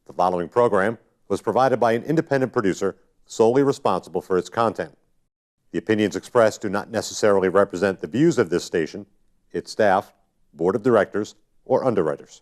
The following program was provided by an independent producer solely responsible for its content. The opinions expressed do not necessarily represent the views of this station, its staff, board of directors, or underwriters.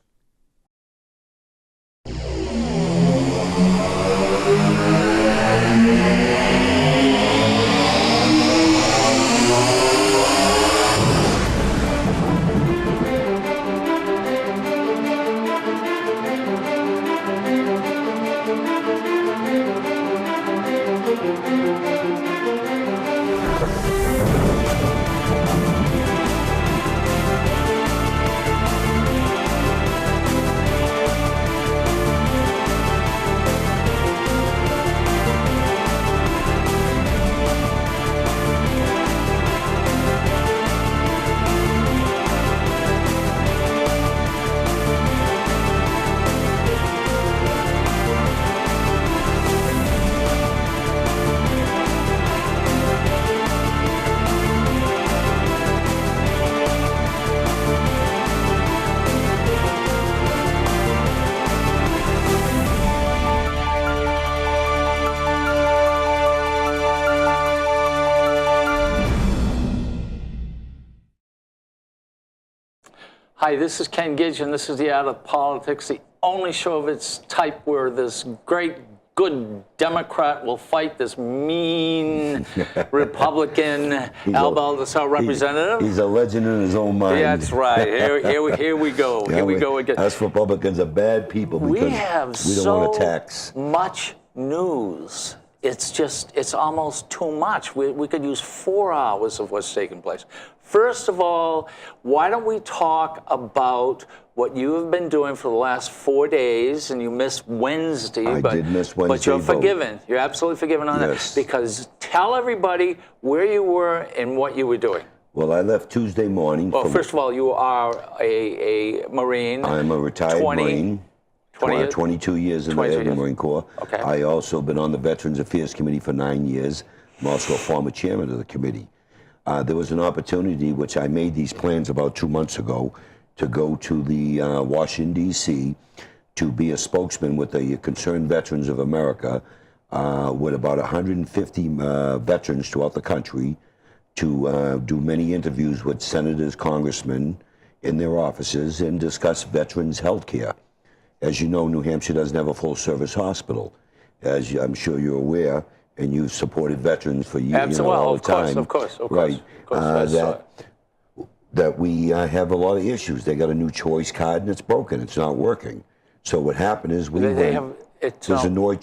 Hi, this is Ken Gidge, and this is The Art of Politics, the only show of its type where this great, good Democrat will fight this mean Republican Al Baldessar representative. He's a legend in his own mind. Yeah, that's right. Here we go. Here we go again. Us Republicans are bad people because we don't want to tax. Much news. It's almost too much. We could use 4 hours of what's taking place. First of all, why don't we talk about what you have been doing for the last 4 days, and you missed Wednesday. I did miss Wednesday. But you're forgiven. You're absolutely forgiven on that. Because tell everybody where you were and what you were doing. Well, I left Tuesday morning. Well, first of all, you are a Marine. I'm a retired Marine. 22 years in the Marine Corps. Okay. I also been on the Veterans Affairs Committee for 9 years. I'm also a former chairman of the committee. There was an opportunity, which I made these plans about 2 months ago, to go to the Washington, D.C., to be a spokesman with the Concerned Veterans of America, with about 150 veterans throughout the country, to do many interviews with senators, congressmen in their offices, and discuss veterans' health care. As you know, New Hampshire doesn't have a full-service hospital, as I'm sure you're aware, and you've supported veterans for years, all the time. Of course. Right. That we have a lot of issues. They got a new choice card, and it's broken. It's not working. So what happened is there's a new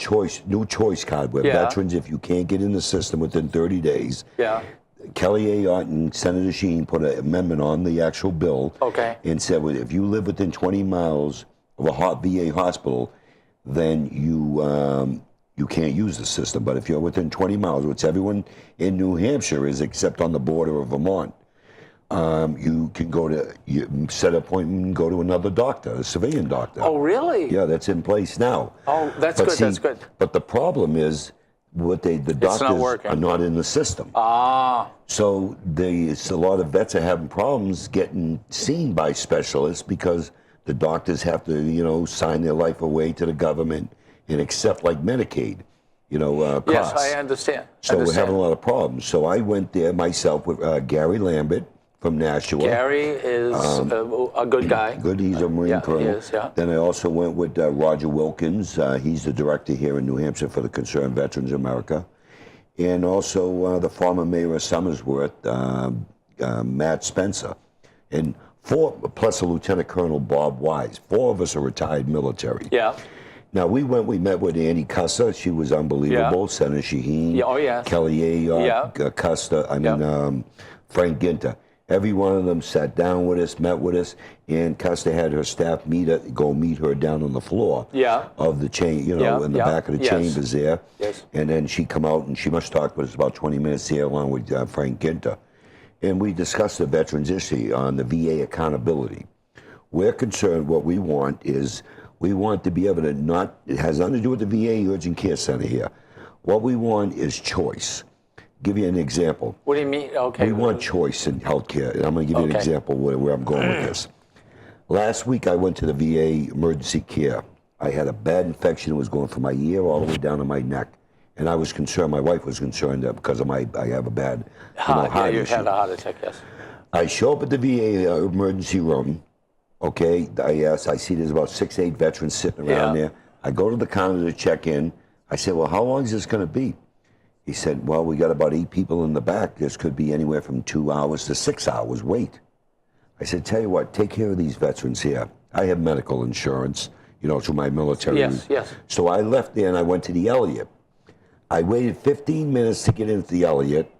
choice card where veterans, if you can't get in the system within 30 days, Kelly Ayotte and Senator Sheen put an amendment on the actual bill and said, well, if you live within 20 miles of a VA hospital, then you can't use the system. But if you're within 20 miles, which everyone in New Hampshire is except on the border of Vermont, you can set an appointment and go to another doctor, a civilian doctor. Oh, really? Yeah, that's in place now. Oh, that's good. That's good. But the problem is, the doctors are not in the system. So a lot of vets are having problems getting seen by specialists because the doctors have to, sign their life away to the government and accept like Medicaid, costs. Yes, I understand. So we're having a lot of problems. So I went there myself with Gary Lambert from Nashua. Gary is a good guy. Good, he's a Marine colonel. He is, yeah. Then I also went with Roger Wilkins. He's the director here in New Hampshire for the Concerned Veterans of America. And also the former mayor of Somersworth, Matt Spencer. And 4, plus a Lieutenant Colonel Bob Wise. 4 of us are retired military. Yeah. Now, we met with Annie Custer. She was unbelievable. Senator Shaheen. Kelly Ayotte, Custer, Frank Ginter. Every one of them sat down with us, met with us, and Custer had her staff go meet her down on the floor of the in the back of the chambers there. Yes. And then she come out, and she must talk with us about 20 minutes there along with Frank Ginter. And we discussed the veterans issue on the VA accountability. We're concerned, what we want is, we want to be able to it has nothing to do with the VA Urgent Care Center here. What we want is choice. Give you an example. What do you mean? Okay. We want choice in healthcare. And I'm going to give you an example where I'm going with this. Last week, I went to the VA emergency care I had a bad infection. It was going from my ear all the way down to my neck. And I was concerned, my wife was concerned that because of I have a bad heart you issue. had a heart attack, yes. I show up at the VA emergency room, okay? I see there's about 6, 8 veterans sitting around there. I go to the counter to check in. I said, well, how long is this going to be? He said, well, we got about 8 people in the back. This could be anywhere from 2 hours to 6 hours wait. I said, tell you what, take care of these veterans here. I have medical insurance, you know, through my military. Yes, yes. So I left there and I went to the Elliott. I waited 15 minutes to get into the Elliott,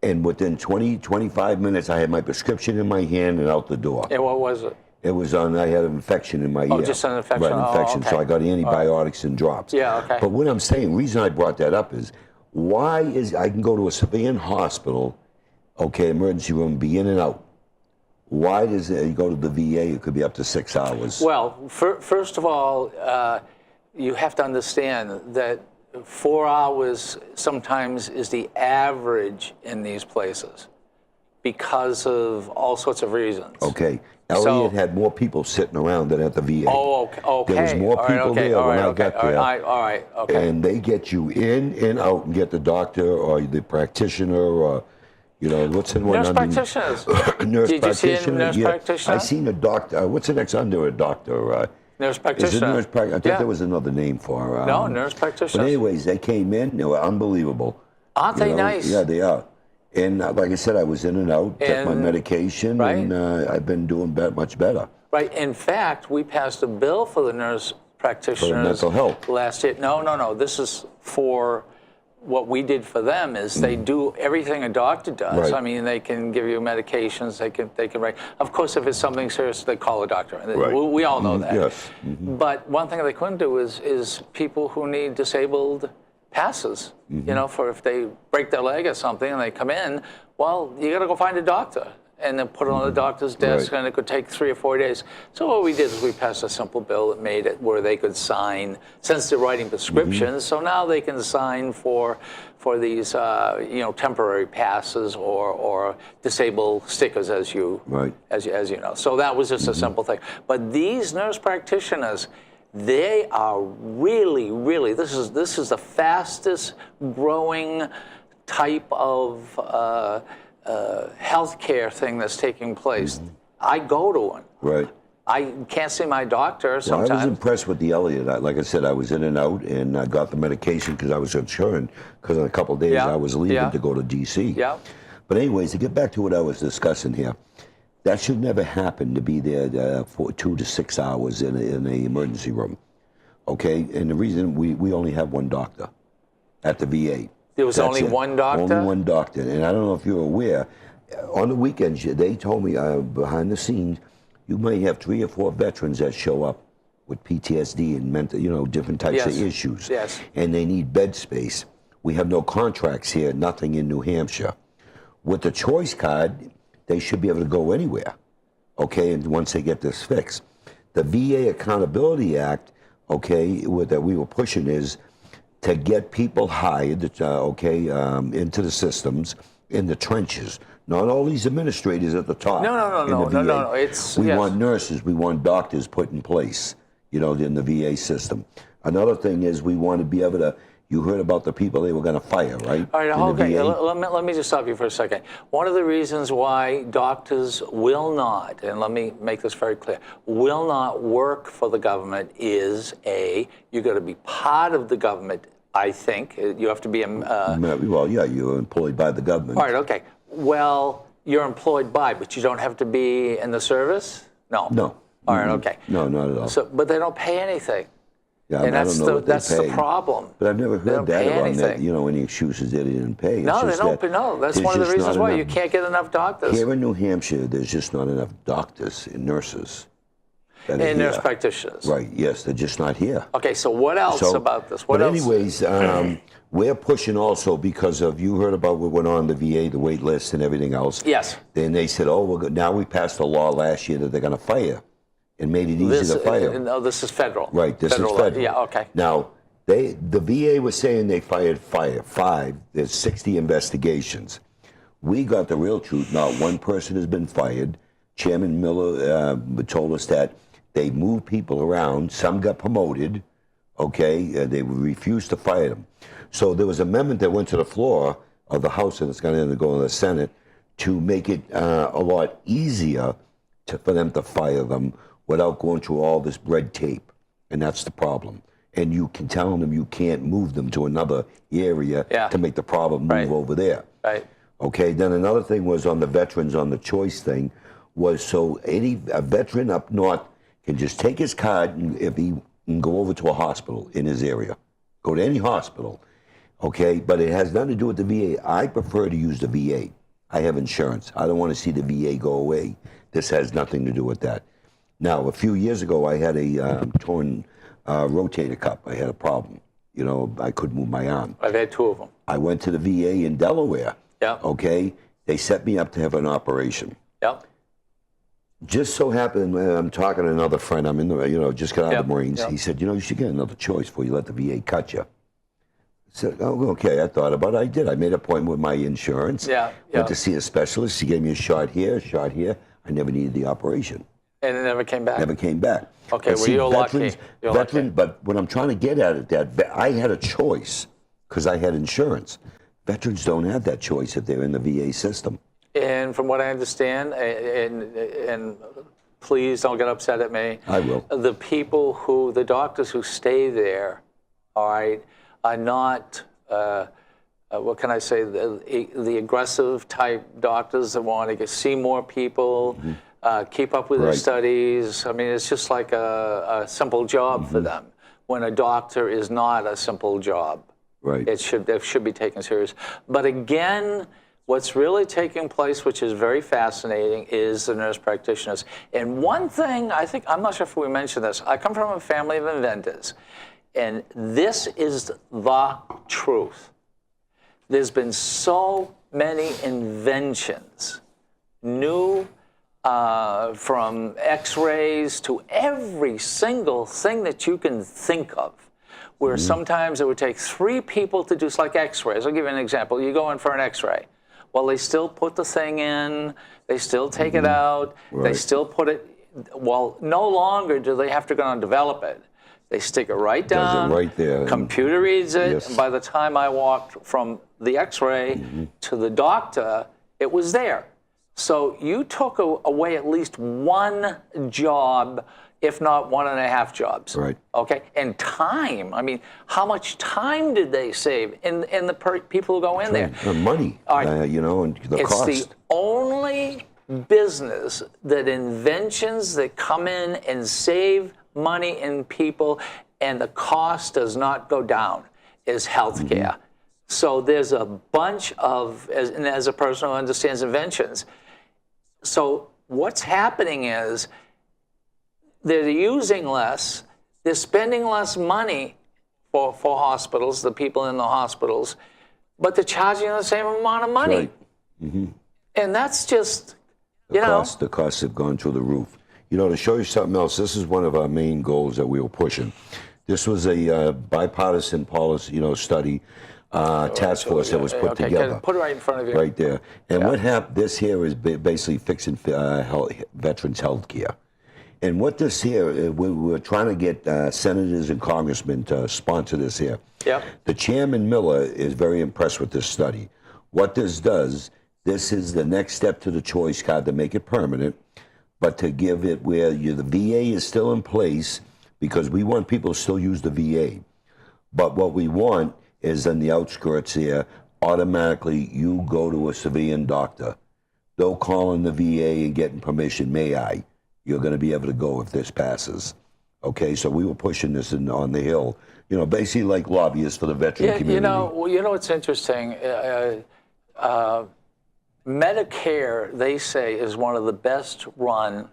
and within 20, 25 minutes, I had my prescription in my hand and out the door. And what was it? It was I had an infection in my ear. Oh, just an infection. Right, infection. Okay. So I got antibiotics and drops. Yeah, okay. But what I'm saying, reason I brought that up is, why is I can go to a civilian hospital, okay, emergency room, be in and out. Why does you go to the VA? It could be up to 6 hours. Well, first of all, you have to understand that 4 hours sometimes is the average in these places because of all sorts of reasons. Okay. Elliott had more people sitting around than at the VA. Oh, okay. There was more people there when I got there. All right, okay. And they get you in and out and get the doctor or the practitioner or, you know, what's the one? Nurse practitioners. Nurse Did you see a practitioner. nurse practitioner? I seen a doctor. What's the next under a doctor? Nurse practitioner. Is it nurse practitioner? I thought there was another name for no, nurse practitioner. But anyways, they came in. They were unbelievable. Aren't they nice? Yeah, they are. And like I said, I was in and out, took my medication, and I've been doing much better. Right. In fact, we passed a bill for the nurse practitioners For mental health. last year. No. This is for what we did for them. Is they do everything a doctor does. Right. I mean, they can give you medications. They can write. Of course, if it's something serious, they call a doctor. Right. We all know that. Yes. But one thing they couldn't do is people who need disabled passes. You know, for if they break their leg or something and they come in, well, you got to go find a doctor and then put it on the doctor's desk, and it could take 3 or 4 days. So what we did is we passed a simple bill that made it where they could sign, since they're writing prescriptions, so now they can sign for these you know, temporary passes or disabled stickers, as you know. So that was just a simple thing. But these nurse practitioners, they are really, this is the fastest growing type of healthcare thing that's taking place. I go to one. Right. I can't see my doctor sometimes. Well, I was impressed with the Elliott. Like I said, I was in and out, and I got the medication because I was insured, because in a couple of days I was leaving to go to D.C. Yeah. But anyways, to get back to what I was discussing here, that should never happen, to be there for 2 to 6 hours in an emergency room. Okay? And the reason, we only have one doctor at the VA. There was only one doctor? Only one doctor. And I don't know if you're aware, on the weekends, they told me behind the scenes, you may have 3 or 4 veterans that show up with PTSD and mental, you know, different types of issues. Yes. And they need bed space. We have no contracts here, nothing in New Hampshire. With the choice card, they should be able to go anywhere, okay, and once they get this fixed. The VA Accountability Act, okay, that we were pushing is to get people hired, into the systems, in the trenches. Not all these administrators at the top. No. We want nurses, we want doctors put in place, you know, in the VA system. Another thing is we want to be able to, you heard about the people they were going to fire, right? All right, okay, let me just stop you for a second. One of the reasons why doctors will not, and let me make this very clear, will not work for the government is you got to be part of the government, I think. You have to be well, yeah, you're employed by the government. All right, okay. Well, you're employed by, but you don't have to be in the service? No. No. All right, okay. No, not at all. So, but they don't pay anything. Yeah, and I don't know what they that's pay. the problem. But I've never heard that about that, you know, any excuses that they didn't pay. No, they don't. No, that's one of the reasons why you can't get enough doctors. Here in New Hampshire, there's just not enough doctors and nurses. And nurse practitioners. Right, yes, they're just not here. Okay, so what else about this? What else? Anyways, we're pushing also because of, you heard about what went on the VA, the wait list and everything else. Yes. Then they said, now we passed a law last year that they're going to fire. And made it easy to fire. No, this is federal. Right, this is federal. Yeah, okay. Now, the VA was saying they fired 5. There's 60 investigations. We got the real truth. Not one person has been fired. Chairman Miller told us that They moved people around. Some got promoted. Okay, they refused to fire them. So there was an amendment that went to the floor of the House, and it's going to go to the Senate, to make it a lot easier for them to fire them without going through all this red tape. And that's the problem. And you can tell them you can't move them to another area to make the problem move over there. Right. Okay, then another thing was on the veterans, on the choice thing, was so a veteran up north can just take his card and if he can go over to a hospital in his area. Go to any hospital. Okay, but it has nothing to do with the VA. I prefer to use the VA. I have insurance. I don't want to see the VA go away. This has nothing to do with that. Now, a few years ago, I had a torn rotator cuff. I had a problem. You know, I couldn't move my arm. I've had 2 of them. I went to the VA in Delaware. Yeah. Okay, they set me up to have an operation. Yep. Just so happened, I'm talking to another friend. I'm in the, just got out of the Marines. He said, you should get another choice before you let the VA cut you. I said, oh, okay, I thought about it. I did. I made an appointment with my insurance. Went to see a specialist. He gave me a shot here, a shot here. I never needed the operation. And it never came back? Never came back. Okay, well, you're lucky. You're lucky. But what I'm trying to get at is that I had a choice because I had insurance. Veterans don't have that choice if they're in the VA system. And from what I understand, and please don't get upset at me. I will. The doctors who stay there, all right, are not, what can I say, the aggressive type doctors that want to see more people, keep up with their studies. I mean, it's just like a simple job for them, when a doctor is not a simple job. Right. It should be taken serious. But again, what's really taking place, which is very fascinating, is the nurse practitioners. And one thing, I'm not sure if we mentioned this, I come from a family of inventors, and this is the truth. There's been so many inventions, new from x-rays to every single thing that you can think of, where sometimes it would take 3 people to do, it's like x-rays. I'll give you an example. You go in for an x-ray. Well, they still put the thing in, they still take it out, they still put it, well, no longer do they have to go and develop it. They stick it right down, right there, computer reads it, and by the time I walked from the x-ray to the doctor, it was there. So you took away at least one job, if not 1.5 jobs. Right. Okay. And time. I mean, how much time did they save in the people who go in there? Money. All right. And the cost. It's the only business that inventions that come in and save money in people and the cost does not go down is healthcare. So there's a bunch of, as a person who understands inventions, so what's happening is they're using less, they're spending less money for hospitals, the people in the hospitals, but they're charging the same amount of money. Right. And that's just, you know. The costs have gone through the roof. To show you something else, this is one of our main goals that we were pushing. This was a bipartisan policy, study, task force that was put together. Put it right in front of you. Right there. And what happened, this here is basically fixing veterans' health care. And what this here, we're trying to get senators and congressmen to sponsor this here. Yep. The chairman, Miller, is very impressed with this study. What this does, this is the next step to the choice card to make it permanent, but to give it where the VA is still in place, because we want people to still use the VA. But what we want is in the outskirts here, automatically you go to a civilian doctor. They'll call in the VA and get permission, may I? You're going to be able to go if this passes. Okay, so we were pushing this on the Hill, basically like lobbyists for the veteran community. What's interesting? Medicare, they say, is one of the best run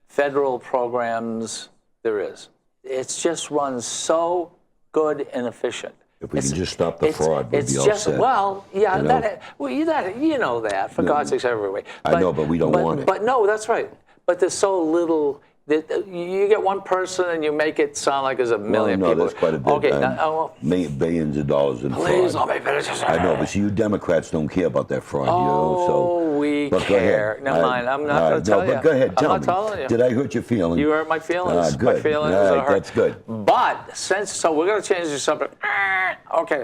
federal programs there is. It's just run so good and efficient. If we can just stop the fraud, we'll be all set. Well, yeah, you know that, for God's sakes, everywhere. I know, but we don't want it. But no, that's right. But there's so little. You get one person and you make it sound like there's a million people. No, that's quite a bit. Okay, billions of dollars in fraud. Please don't make it. I know, but you Democrats don't care about that fraud, Oh, we But go care? ahead. Never mind. I'm not going to tell you. No, but go ahead. Tell I'm me. not telling you. Did I hurt your feelings? You hurt my feelings. Good. My feelings All right, are hurt. that's good. But so we're going to change the subject. Okay.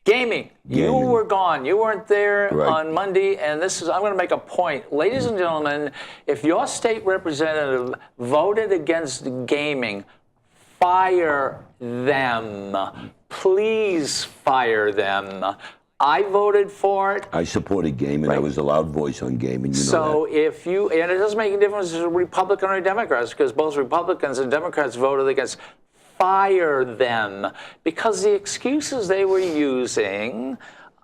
Gaming. You were gone. You weren't there on Monday, and I'm going to make a point. Ladies and gentlemen, if your state representative voted against gaming, fire them. Please fire them. I voted for it. I supported gaming. I was a loud voice on gaming. You know So that. if you, and it doesn't make a difference if it's Republican or Democrats, because both Republicans and Democrats voted against. Fire them, because the excuses they were using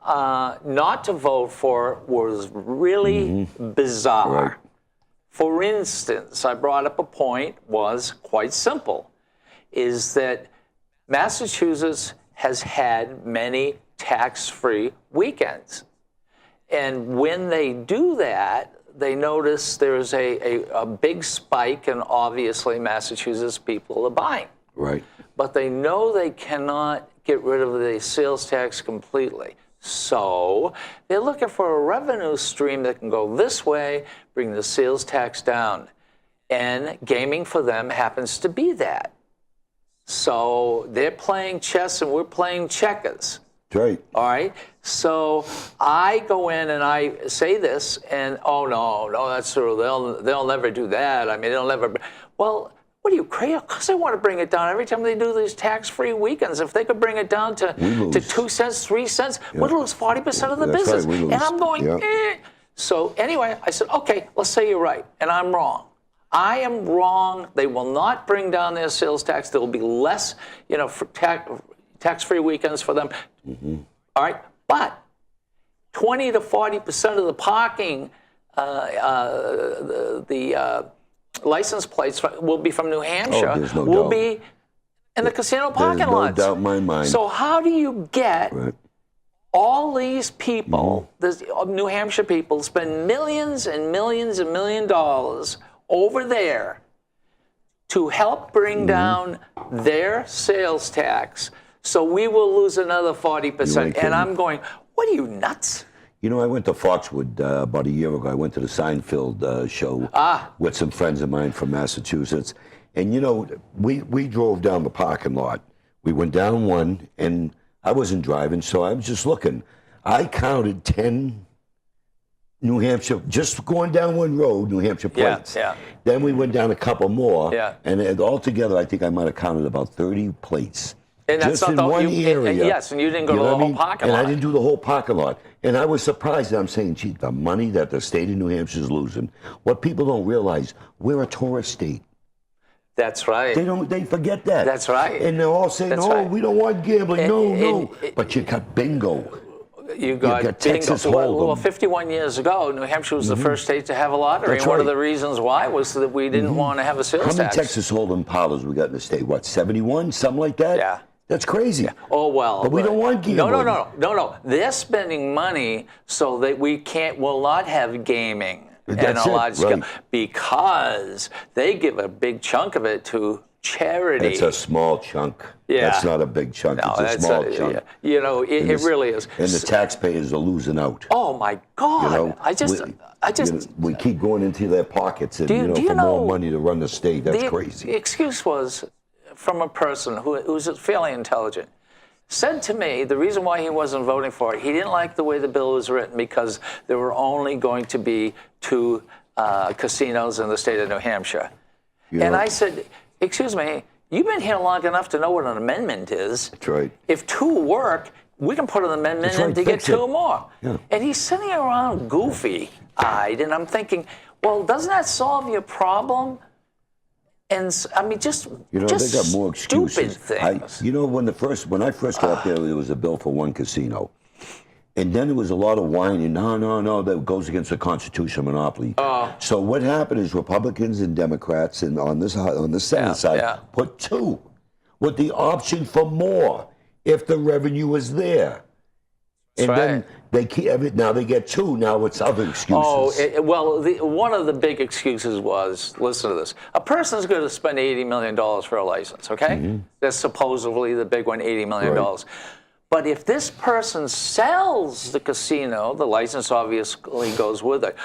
not to vote for was really bizarre. Right. For instance, I brought up a point was quite simple, is that Massachusetts has had many tax-free weekends. And when they do that, they notice there's a big spike, and obviously Massachusetts people are buying. Right. But they know they cannot get rid of the sales tax completely. So they're looking for a revenue stream that can go this way, bring the sales tax down. And gaming for them happens to be that. So they're playing chess and we're playing checkers. Right. All right. So I go in and I say this, and oh no, that's true. They'll never do that. I mean, they'll never. Well, what are you crazy? Of course they want to bring it down every time they do these tax-free weekends. If they could bring it down to 2 cents, 3 cents, we'd lose 40% of the business. Right, and I'm going, So anyway, I said, okay, let's say you're right, and I'm wrong. I am wrong. They will not bring down their sales tax. There will be less, for tax-free weekends for them. All right, but 20 to 40% of the parking, license plates will be from New Hampshire, there's no will doubt. be in the casino parking lots. There's no doubt in my mind. So how do you get all these people, New Hampshire people, spend millions and millions and $1 over there to help bring down their sales tax, so we will lose another 40%? And I'm going, what are you, nuts? I went to Foxwood about a year ago. I went to the Seinfeld show with some friends of mine from Massachusetts. And, we drove down the parking lot. We went down one, and I wasn't driving, so I was just looking. I counted 10 New Hampshire, just going down one road, New Hampshire plates. Yeah. Then we went down a couple more. Yeah. And altogether, I think I might have counted about 30 plates. And that's just not in one area. Yes, and you didn't go to the whole parking lot. And I didn't do the whole parking lot. And I was surprised. I'm saying, gee, the money that the state of New Hampshire is losing. What people don't realize, we're a tourist state. That's right. They forget that. That's right. And they're all saying, right. We don't want gambling. No. But you got bingo. You got Texas bingo. Hold'em. Well, 51 years ago, New Hampshire was the first state to have a lottery. That's and one of right. the reasons why was that we didn't want to have a sales How many tax. Texas Hold'em parlors we got in the state? What, 71? Something like that? Yeah. That's crazy. Oh, well. But we don't want gambling. No. They're spending money so that will not have gaming in a large scale, because they give a big chunk of it to charity. It's a small chunk. Yeah. That's not a big chunk. No, it's a small chunk. It really is. And the taxpayers are losing out. Oh my God! We keep going into their pockets and for more money to run the state. That's crazy. The excuse was from a person who's fairly intelligent. Said to me the reason why he wasn't voting for it, he didn't like the way the bill was written, because there were only going to be 2 casinos in the state of New Hampshire. And I said, excuse me, you've been here long enough to know what an amendment is. That's right. If 2 work, we can put an amendment in to get 2 more. Yeah. And he's sitting around goofy-eyed, and I'm thinking, well, doesn't that solve your problem? And I mean, just they got more excuses. Stupid things. When I first got up there was a bill for 1 casino. And then there was a lot of whining. No, that goes against the Constitution monopoly. So what happened is Republicans and Democrats and on the Senate side put 2 with the option for more if the revenue was there. And then now they get 2. Now it's other excuses. One of the big excuses was, listen to this. A person's going to spend $80 million for a license, okay? That's supposedly the big one, $80 million. Right. But if this person sells the casino, the license obviously goes with it.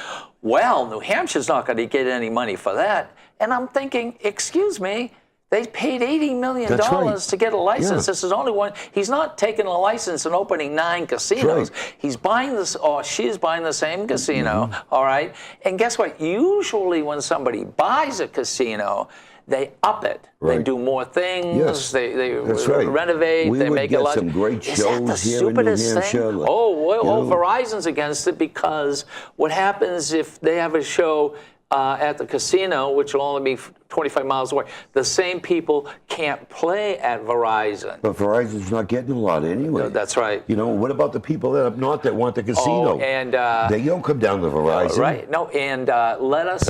Well, New Hampshire's not going to get any money for that. And I'm thinking, excuse me, they paid $80 million to get a license. Yeah. This is only one. He's not taking a license and opening 9 casinos. Right. He's buying this, or she's buying the same casino, all right? And guess what? Usually when somebody buys a casino, they up it. Right. They do more things. Yes. They Right. renovate. We they would make get it some great Is that the shows here in New stupidest Hampshire. thing? Like, Verizon's against it because what happens if they have a show at the casino, which will only be 25 miles away, the same people can't play at Verizon. But Verizon's not getting a lot anyway. No, that's right. You know, what about the people that up north that want the casino? Oh, and they don't come down to Verizon. right. No, and let us.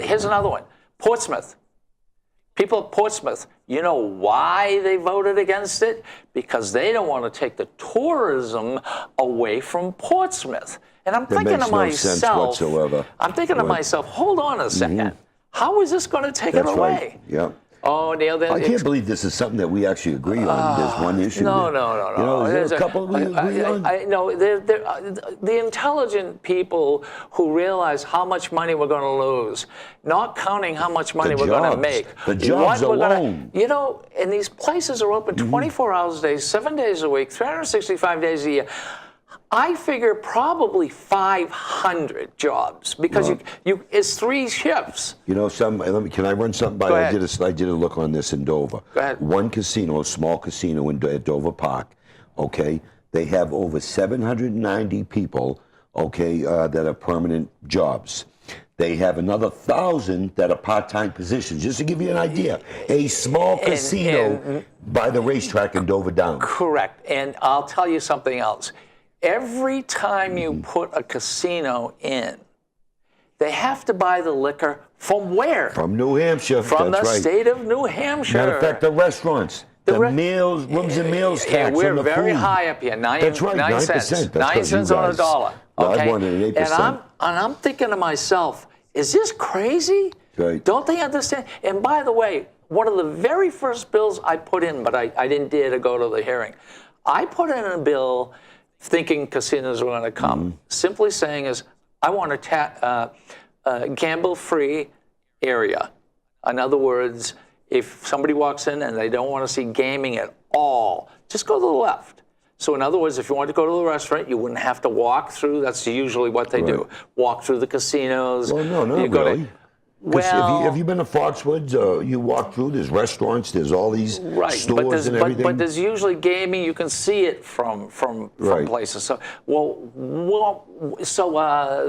Here's another one. Portsmouth. People at Portsmouth, you know why they voted against it? Because they don't want to take the tourism away from Portsmouth. And I'm thinking to myself, I'm thinking to myself, hold on a second. How is this going to take it away? Right. Yeah. Oh, Neil, I can't believe this is something that we actually agree on. There's one issue. No. You know, there's a couple we agree on. No, the intelligent people who realize how much money we're going to lose, not counting how much money we're going to make. The jobs alone. You know, and these places are open 24 hours a day, 7 days a week, 365 days a year. I figure probably 500 jobs because it's 3 shifts. You know, can I run something by? Go ahead. I did a look on this in Dover. Go ahead. One casino, a small casino at Dover Park. Okay, they have over 790 people. Okay, that are permanent jobs. They have another 1,000 that are part-time positions. Just to give you an idea, a small casino by the racetrack in Dover Downs. Correct, and I'll tell you something else. Every time you put a casino in, they have to buy the liquor from where? From New Hampshire. From that's the right. state of New Hampshire. Matter of fact, the restaurants, meals, rooms and meals tax. We're on the very food. high up here. That's right, 9 9%. cents. That's 9 cents on a guys. dollar. Well, Okay. I wanted 8%. And I'm thinking to myself, is this crazy? Right. Don't they understand? And by the way, one of the very first bills I put in, but I didn't dare to go to the hearing. I put in a bill thinking casinos were going to come, simply saying is, I want a gamble-free area. In other words, if somebody walks in and they don't want to see gaming at all, just go to the left. So in other words, if you want to go to the restaurant, you wouldn't have to walk through. That's usually what they do. Walk through the casinos. Well, no, not really. Well, have you been to Foxwoods? You walk through, there's restaurants, there's all these stores and everything. But there's usually gaming. You can see it from places. So,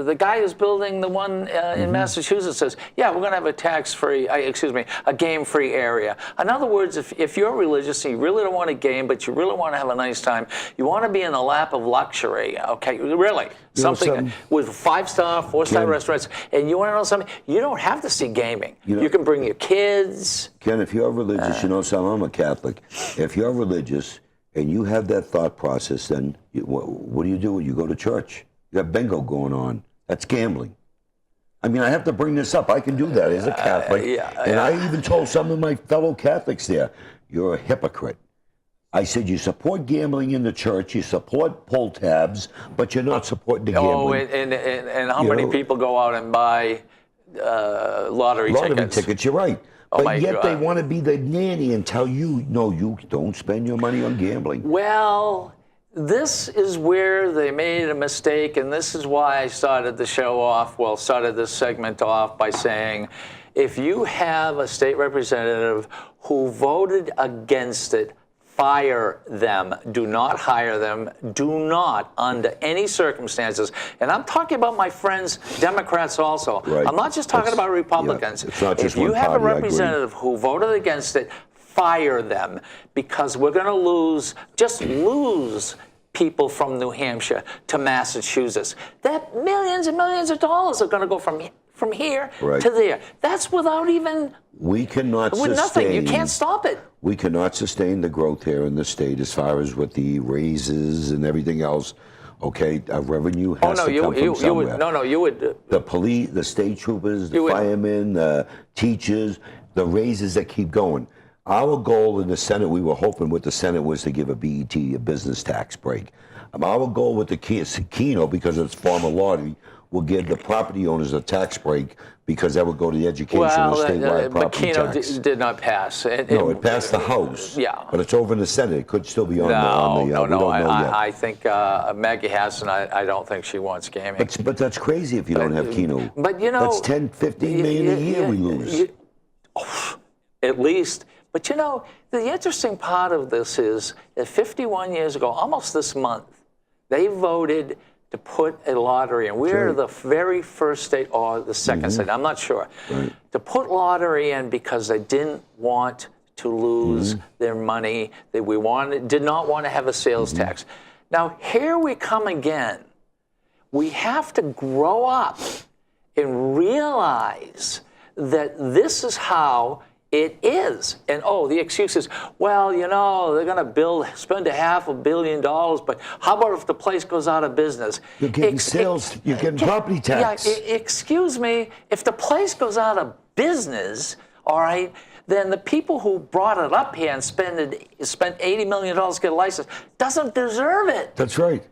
the guy who's building the one in Massachusetts says, yeah, we're going to have a a game-free area. In other words, if you're religious and you really don't want to game, but you really want to have a nice time, you want to be in the lap of luxury, okay, really. Something with 5-star, 4-star restaurants, and you want to know something, you don't have to see gaming. You can bring your kids. Ken, if you're religious, you know something, I'm a Catholic. If you're religious and you have that thought process, then what do? You go to church. You got bingo going on. That's gambling. I mean, I have to bring this up. I can do that as a Catholic. I even told some of my fellow Catholics there, you're a hypocrite. I said, you support gambling in the church, you support pull tabs, but you're not supporting the gambling. Oh, and how many people go out and buy lottery tickets? You're right. Oh, but yet they want to be the nanny and tell you, no, you don't spend your money on gambling. Well, this is where they made a mistake, and this is why I started this segment off by saying, if you have a state representative who voted against it, fire them. Do not hire them. Do not, under any circumstances. And I'm talking about my friends, Democrats also. Right. I'm not just talking about Republicans. It's not just if you one have party, a representative who voted against it, fire them, because we're going to lose people from New Hampshire to Massachusetts. That millions and millions of dollars are going to go from here to there. That's without even... We cannot with nothing. You can't stop it. We cannot sustain the growth here in the state as far as with the raises and everything else. Okay, our revenue has to come from somewhere. You would. The police, the state troopers, the firemen, the teachers, the raises that keep going. Our goal in the Senate, we were hoping with the Senate was to give a BET a business tax break. Our goal with the Keno, because it's former lottery, will give the property owners a tax break because that would go to the education and statewide but property Keno tax. did not pass. No, it passed the House. Yeah. But it's over in the Senate. It could still be on the we don't know yet. I think Maggie Hassan, I don't think she wants gaming. But that's crazy if you don't have Keno. But you know, that's 10, 15 million a year we lose. At least. But you know, the interesting part of this is that 51 years ago, almost this month, they voted to put a lottery in. We're the very first state, or the second state, I'm not sure, to put lottery in because they didn't want to lose their money. Did not want to have a sales tax. Now, here we come again. We have to grow up and realize that this is how it is. And the excuse is, well, you know, they're going to spend $500 million, but how about if the place goes out of business? You're getting sales, you're getting property tax. Yeah, excuse me, if the place goes out of business, all right, then the people who brought it up here and spent $80 million to get a license doesn't deserve it. That's right.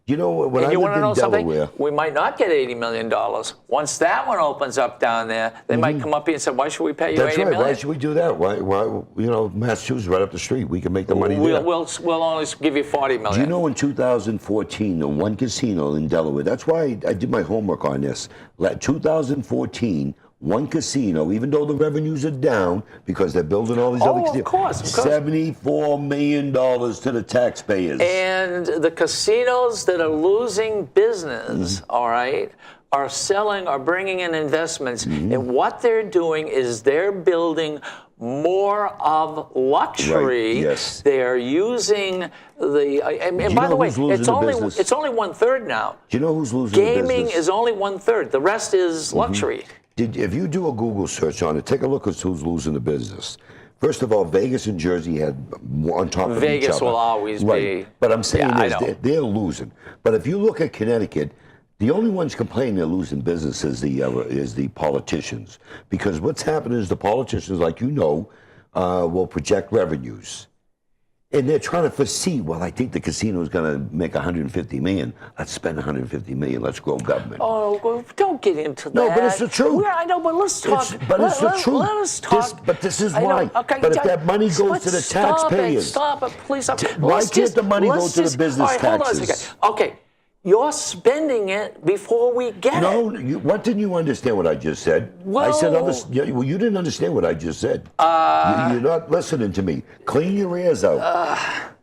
You know, when I you lived in Delaware, something? We might not get $80 million. Once that one opens up down there, they might come up here and say, why should we pay you that's $80 right. million? Why should we do that? Why, you know, Massachusetts right up the street. We can make the money there. We'll only give you $40 million. Do you know in 2014, the one casino in Delaware, that's why I did my homework on this. 2014, one casino, even though the revenues are down because they're building all these other casinos, of course. $74 million to the taxpayers. And the casinos that are losing business, all right, are bringing in investments. And what they're doing is they're building more of luxury. Right, yes. They are using and by the way, it's only 1/3 now. Do you know who's losing the business? Gaming is only 1/3. The rest is luxury. If you do a Google search on it, take a look at who's losing the business. First of all, Vegas and Jersey had on top of each other. Vegas will always be. But I'm saying they're losing. But if you look at Connecticut, the only ones complaining they're losing business is the politicians. Because what's happening is the politicians, like you know, will project revenues. And they're trying to foresee, well, I think the casino is going to make $150 million. Let's spend $150 million. Let's grow government. Oh, well, don't get into that. No, but it's the truth. I know, but let's talk. It's the truth. Let us talk. But this is why. Okay, but if that money goes to the taxpayers. Stop it, please. Why can't the money go to the business taxes? Hold on a second. Okay. You're spending it before we get it. No, what didn't you understand what I just said? I said others. Well, you didn't understand what I just said. You're not listening to me. Clean your ears out.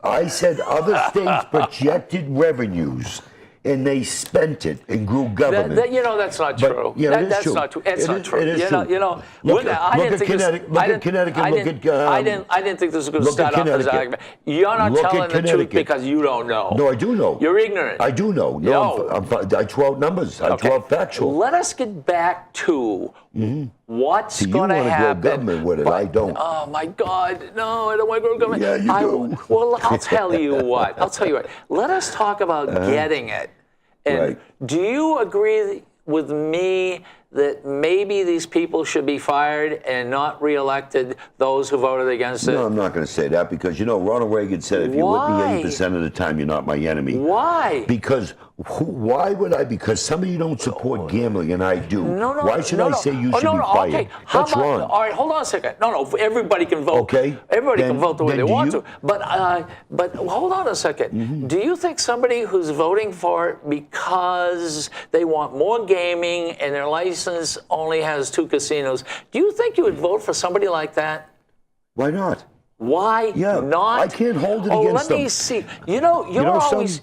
I said other states projected revenues, and they spent it and grew government. That's not true. That's true. Not true. It's not true. It is true. Look at Connecticut. I didn't think this was going to start off this argument. You're not telling the truth because you don't know. No, I do know. You're ignorant. I do know. No, I throw out numbers. I throw out factual. Let us get back to what's going to happen. You want to grow government with it. I don't. Oh, my God. No, I don't want to grow government. Yeah, you do. Well, I'll tell you what. Let us talk about getting it. And do you agree with me that maybe these people should be fired and not reelected, those who voted against it? No, I'm not going to say that because, Ronald Reagan said, if you're with me 80% of the time, you're not my enemy. Why? Because, why would I? Because some of you don't support gambling, and I do. Why should I say you should be fired? Okay. That's wrong. All right, hold on a second. No, everybody can vote. Okay. Everybody can vote the way they want to. But hold on a second. Do you think somebody who's voting for it because they want more gaming and their license only has 2 casinos, do you think you would vote for somebody like that? Why not? Why not? I can't hold it against them. Let me see. You're always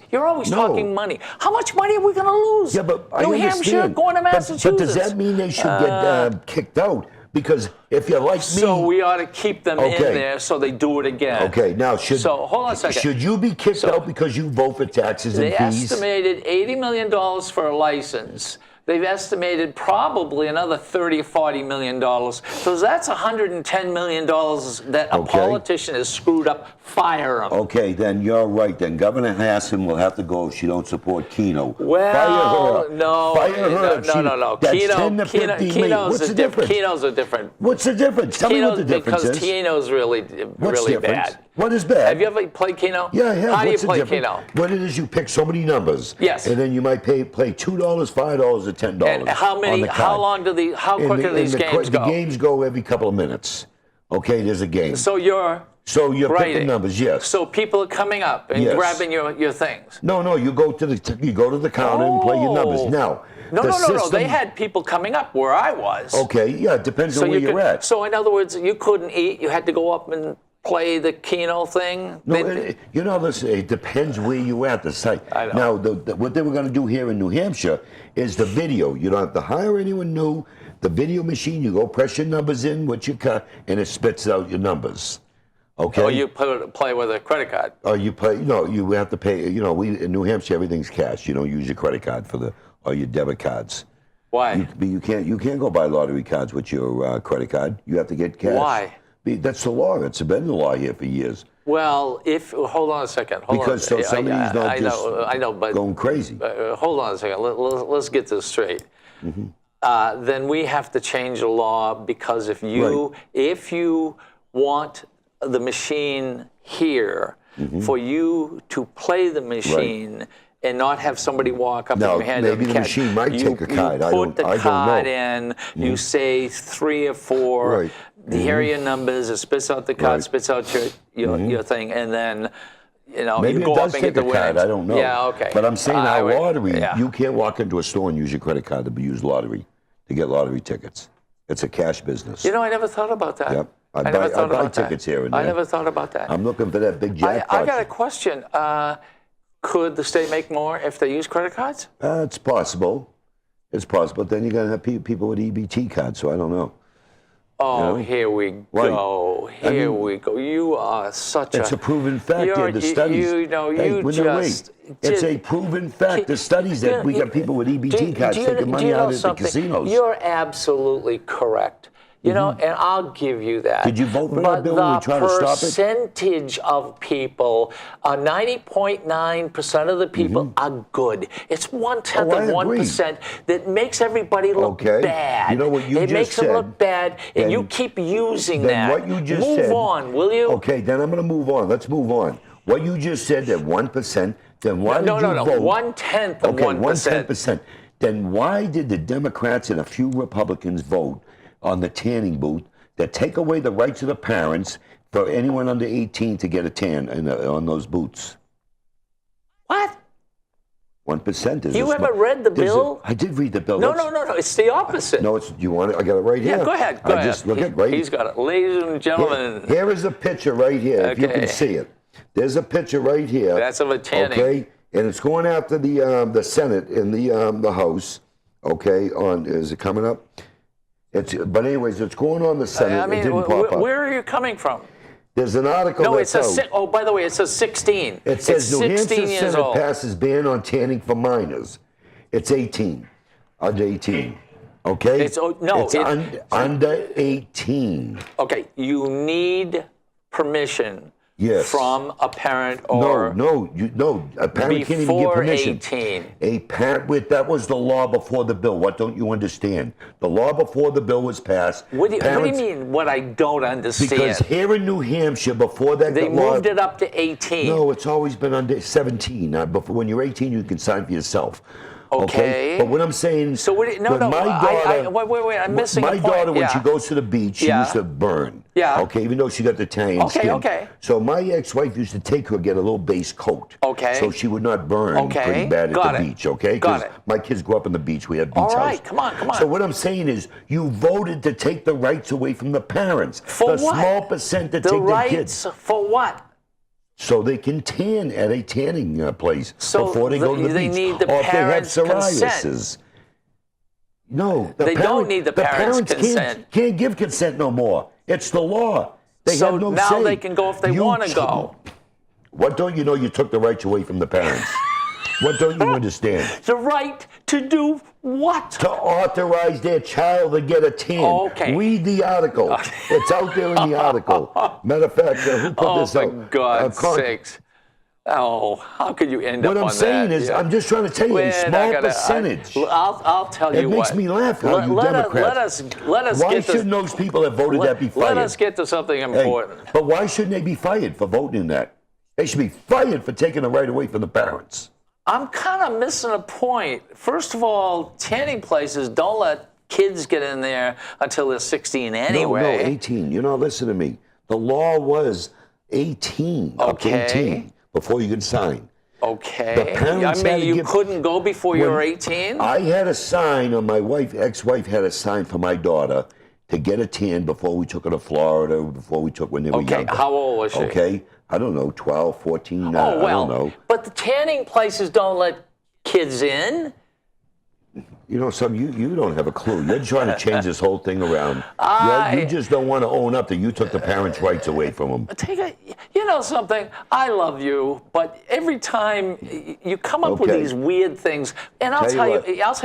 talking money. How much money are we going to lose? Yeah, but I New understand. Hampshire going to Massachusetts. But does that mean they should get kicked out? Because if you're like me... So we ought to keep them in there so they do it again. Okay, now hold on a second. Should you be kicked out because you vote for taxes and fees? They estimated $80 million for a license. they've estimated probably another 30 or 40 million dollars. So that's 110 million dollars that a politician has screwed up. Fire him. Okay, then you're right. Then Governor Hassan will have to go if she don't support Keno. Well, fire her. no, Fire her. no. That's 10 to 15 million. What's the difference? Keno's a different. What's the difference? Tell me what the difference is. Because Keno's really bad. What is bad? Have you ever played Keno? Yeah, I have. How do you What's the play difference? Keno? What it is, you pick so many numbers. Yes. And then you might play $2, $5, or $10. And how many? How long do how quick do these games go? The games go every couple of minutes. Okay, there's a game. So you're picking numbers, yes. So people are coming up and grabbing your things. No, you go to the counter and play your numbers. Now, no. They had people coming up where I was. Okay, yeah, it depends on where you're at. So in other words, you couldn't eat. You had to go up and play the Keno thing. No, listen, it depends where you're at the site. I know. Now, what they were going to do here in New Hampshire is the video. You don't have to hire anyone new. The video machine, you go press your numbers in, what you cut, and it spits out your numbers. Okay. Or you play with a credit card. Or you play. No, you have to pay. We in New Hampshire everything's cash. You don't use your credit card or your debit cards. Why? You can't go buy lottery cards with your credit card. You have to get cash. Why? That's the law. It's been the law here for years. Well, hold on a second. Because somebody's not I know, but going crazy. Hold on a second. Let's get this straight. Mm-hmm. Then we have to change the law because if you want the machine here for you to play the machine and not have somebody walk up and hand maybe the the machine might take a card. You put the card in. You say 3 or 4. Right. Here are your numbers. It spits out the card, spits out your thing, and then maybe you go it does up and take get the a card. winnings. I don't know. Yeah, okay. But I'm saying our lottery, yeah. you can't walk into a store and use your credit card to use lottery to get lottery tickets. It's a cash business. I never thought about that. Yep. I never buy tickets here and there. I never thought about that. I'm looking for that big jackpot. I got a question. Could the state make more if they use credit cards? It's possible. It's possible. Then you're going to have people with EBT cards, so I don't know. Oh, here we go. Here we go. You are such It's a proven fact. The studies. It's a proven fact. The studies that we got people with EBT cards taking money out at the casinos. You're absolutely correct. And I'll give you that. Did you vote for that bill when we tried to stop it? The percentage of people, 90.9% of the people are good. It's 1/10 of 1% that makes everybody look bad. You know what you it just makes said, them look bad, and you keep using that. What you just move said, on, will you? Okay, then I'm going to move on. Let's move on. What you just said, that 1%, then why did you vote? 1/10 of 1%. 1/10%. Then why did the Democrats and a few Republicans vote on the tanning booth that take away the rights of the parents for anyone under 18 to get a tan on those boots? What? 1% is. You ever read the bill? I did read the bill. No. It's the opposite. No, it's. You want it? I got it right here. Yeah, go ahead. Just look at right. He's got it, ladies and gentlemen. Here is a picture right here. If you can see it, there's a picture right here. That's of a tanning. Okay, and it's going after the Senate and the House. Okay, is it coming up? But anyways, it's going on the Senate. It didn't pop up. Where are you coming from? There's an article. No, it says. Oh, by the way, it says 16. It says it's New Hampshire 16 years Senate old. passes ban on tanning for minors. It's 18, under 18. Okay. It's under 18. Okay, you need permission. Yes. From a parent or a parent can't even get permission. 18. A parent that was the law before the bill. What don't you understand? The law before the bill was passed. What do you mean? What I don't understand? Because here in New Hampshire, before that, they moved it up to 18. No, it's always been under 17. Before, when you're 18, you can sign for yourself. Okay. But what I'm saying, so wait, I'm missing my a point. daughter, when she goes to the beach, she used to burn. Yeah. Okay, even though she got the tan skin. Okay. So my ex-wife used to take her, get a little base coat. Okay. So she would not burn pretty bad at the beach. Okay. Got it. My kids grew up on the beach. We had beach house. All right, come on. So what I'm saying is, you voted to take the rights away from the parents. For the what? Small percent that take their kids. For what? So they can tan at a tanning place before they go to the beach. They need the parents' consent. No, they don't need the parents' consent. Can't give consent no more. It's the law. They have no say. So now they can go if they want to go. What don't you know? You took the rights away from the parents. What don't you understand? The right to do what? To authorize their child to get a tan. Okay. Read the article. It's out there in the article. Matter of fact, who put this out? Oh, for God's sakes. Oh, how could you end up on that? What I'm saying is, I'm just trying to tell you, a small percentage. I'll tell you what. It makes me laugh how you Democrats. Let us why get shouldn't those people that voted that be fired? Let us get to something important. Hey, but why shouldn't they be fired for voting in that? They should be fired for taking the right away from the parents. I'm kind of missing a point. First of all, tanning places don't let kids get in there until they're 16 anyway. No, 18. You know, listen to me. The law was 18. Okay. Up to 18 before you could sign. Okay. The parents had to you give, couldn't go before you were 18? I had a sign, or my ex-wife had a sign for my daughter to get a tan before we took her to Florida, before we took when they were younger. Okay, how old was she? Okay, I don't know, 12, 14, Oh, well, I don't know. but the tanning places don't let kids in. You know, you don't have a clue. You're trying to change this whole thing around. You just don't want to own up that you took the parents' rights away from them. You know something? I love you, but every time you come up with these weird things, and I'll tell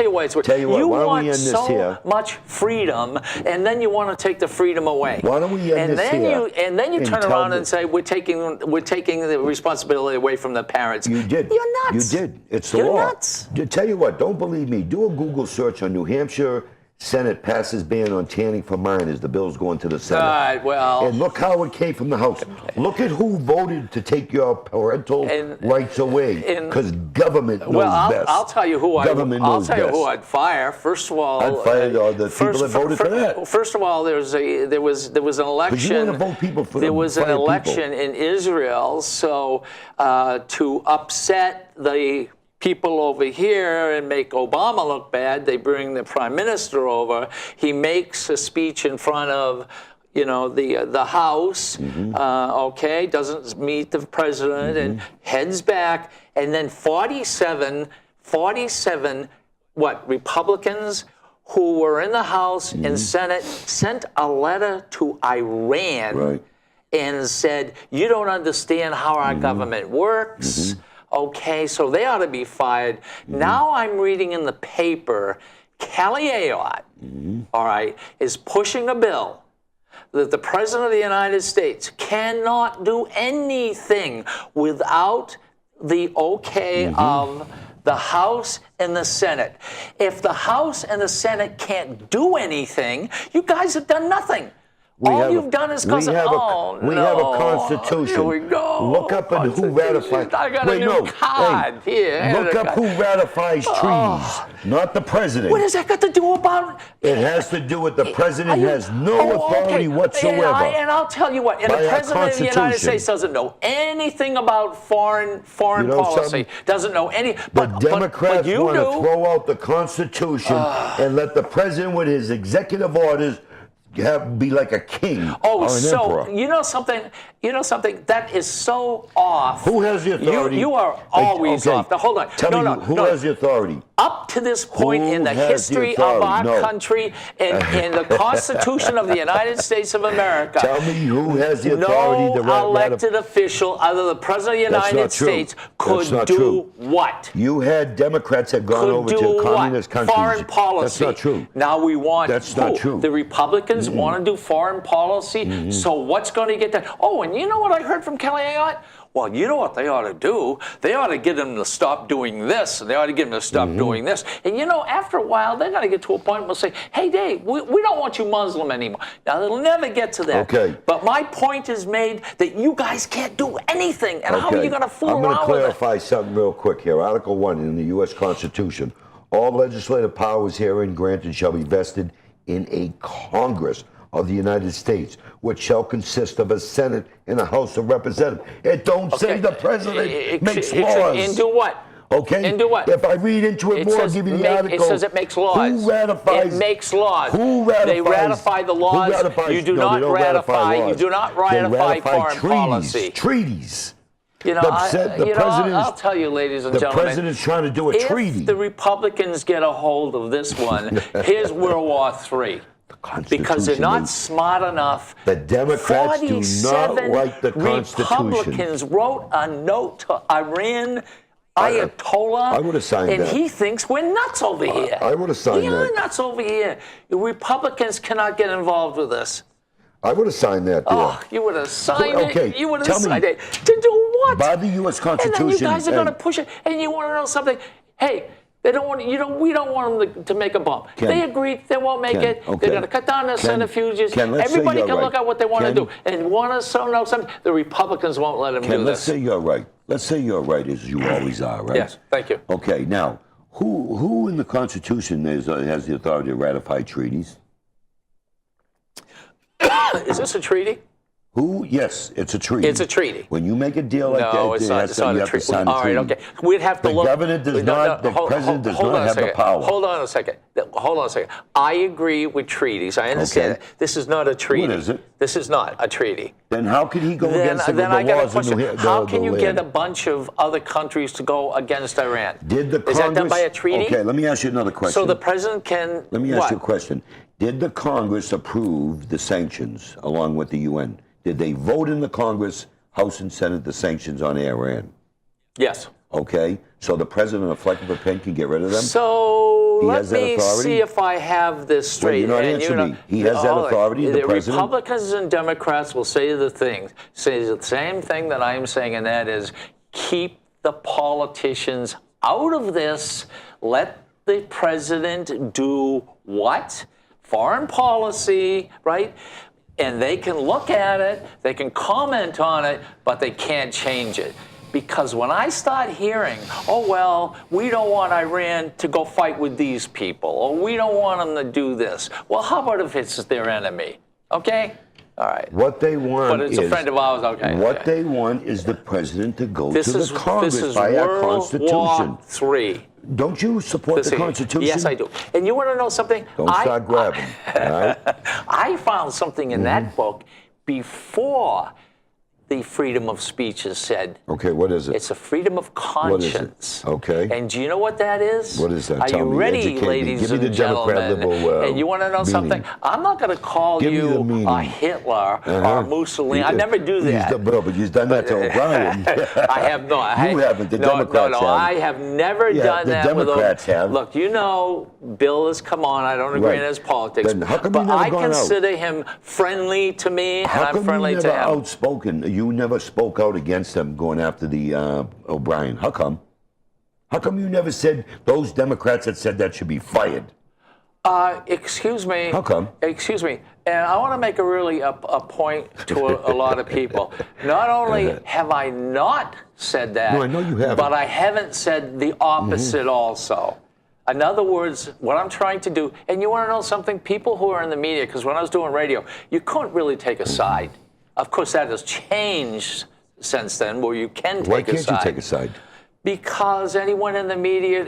you why it's weird. You want so much freedom, and then you want to take the freedom away. Why don't we end this here? And then you turn around and say we're taking the responsibility away from the parents. You did. You're nuts. You did. It's the law. You're nuts. Tell you what. Don't believe me. Do a Google search on New Hampshire Senate passes ban on tanning for minors. The bill's going to the Senate. All right, well. And look how it came from the House. Look at who voted to take your parental rights away. Because government knows best. I'll tell you who I'd fire. First of all, I'd fire the people that voted for that. First of all, there was an election. You want to vote people for there was an election in Israel, so to upset the people over here and make Obama look bad, they bring the prime minister over. He makes a speech in front of, the House, doesn't meet the president and heads back. And then 47 Republicans who were in the House and Senate sent a letter to Iran and said, you don't understand how our government works. Okay, so they ought to be fired. Now I'm reading in the paper, Kelly Ayotte, is pushing a bill that the President of the United States cannot do anything without the okay of the House and the Senate. If the House and the Senate can't do anything, you guys have done nothing. All you've done is cause we have a constitution. Here we go. Look up and who ratifies. I got a new card here. Look up who ratifies treaties, not the president. What has that got to do about? It has to do with the president has no authority whatsoever. And I'll tell you what. And the president of the United States doesn't know anything about foreign policy. Doesn't know any. The Democrats want to throw out the Constitution and let the president, with his executive orders, be like a king or an emperor. You know something that is so off. Who has the authority? You are always off. Now, hold on. Tell me who has the authority? Up to this point in the history of our country and the Constitution of the United States of America. Tell me who has the authority to no elected official other than the President of the United States could do what? You had Democrats have gone over to communist countries. Foreign policy. That's not true. Now we want That's not true. The Republicans want to do foreign policy. So what's going to get done? Oh, and you know what I heard from Kelly Ayotte? Well, you know what they ought to do? They ought to get them to stop doing this, and they ought to get them to stop doing this. And after a while, they're going to get to a point where they'll say, hey, Dave, we don't want you Muslim anymore. Now, they'll never get to that. Okay. But my point is made that you guys can't do anything. And how are you going to fool around with it? I'm going to clarify something real quick here. Article 1 in the U.S. Constitution, all legislative powers herein granted shall be vested in a Congress of the United States, which shall consist of a Senate and a House of Representatives. It don't say the president makes laws. And do what? Okay? And do what? If I read into it more, I'll give you the article. It says it makes laws. Who ratifies? It makes laws. Who ratifies? They ratify the laws. Who ratifies? You do not ratify laws. You do not ratify foreign policy. Treaties. I'll tell you, ladies and gentlemen. The president's trying to do a treaty. If the Republicans get a hold of this one, here's World War III. Because they're not smart enough. The Democrats do not like the Constitution. Republicans wrote a note to Iran Ayatollah. I would have signed and that. he thinks we're nuts over here. I would have signed we are that. nuts over here. The Republicans cannot get involved with this. I would have signed that deal. Oh, you would have signed Okay, it. You would have tell me, signed it. To do what? By the U.S. Constitution. And then you guys are going to and- push it. And you want to know something? Hey, they don't want we don't want them to make a bump. Ken, they agreed they won't make Ken, it. okay. They're going to cut down their Ken, centrifuges. Ken, let's say Everybody you're can right. look at what they want to Ken, do. And want to know something? The Republicans won't let them Ken, do let's this. say you're right. Let's say you're right, as you always are, right? Yes, thank you. Okay, now, who in the Constitution has the authority to ratify treaties? Is this a treaty? Who? Yes, it's a treaty. It's a treaty. When you make a deal like No, that, it's it not. has It's to- not you a have to treaty. sign a All right, treaty. okay. We'd have to The look. governor does not- the president does hold not on a have the second. power. Hold on a second. Hold on a second. I agree with treaties. I understand Okay. it. This is not a treaty. What is it? This is not a treaty. Then how could he go against the I got a laws question. in the How can you get land? a bunch of other countries to go against Iran? Did the Is that done Congress- by a treaty? Okay, let me ask you another question. So the president can. Let me ask what? you a question. Did the Congress approve the sanctions along with the UN? Did they vote in the Congress, House and Senate, the sanctions on Iran? Yes. Okay, so the president on a flick of a pen can get rid of them? So He let has that me authority? see if I have this straight. you're not And, answering me. He has that hold on. authority, the president? Republicans and Democrats will say the same thing that I'm saying, and that is keep the politicians out of this. Let the president do what? Foreign policy, right? And they can look at it, they can comment on it, but they can't change it. Because when I start hearing, oh, well, we don't want Iran to go fight with these people, or we don't want them to do this. Well, how about if it's their enemy? Okay? All right. What they want But it's a friend of ours, okay. What okay. they want is the president to go This to the is, Congress this is by our World Constitution. War III. Don't you support the Listen, Constitution? Yes, I do. And you want to know something? Don't start grabbing. All right? I found something in that book before the freedom of speech is said. Okay, what is it? It's a freedom of What is it? conscience. Okay. And do you know what that is? What is that? Are Tell you me, ready, educate me. ladies Give me the and Democrat gentlemen? liberal, And you want to know meaning. something? I'm not going to call Give me the you meaning. a Hitler or Mussolini. I never do that. But you've done that to O'Brien. I have not. You haven't. The no, Democrats no, have. I have never Yeah, done the that Democrats with have. Look, you know, Bill has come on. I don't agree Right. in his politics. Then how come but you never I gone out? consider him friendly to me, and How I'm come friendly you to never him. outspoken? You never spoke out against them going after the O'Brien. How come? How come you never said those Democrats that said that should be fired? Excuse me. How come? Excuse me. And I want to make a point to a lot of people. Not only have I not said that, No, I know you haven't. but I haven't said the opposite also. In other words, what I'm trying to do, and you want to know something? People who are in the media, because when I was doing radio, you couldn't really take a side. Of course, that has changed since then, where you can take a side. Why can't you take a side? Because anyone in the media,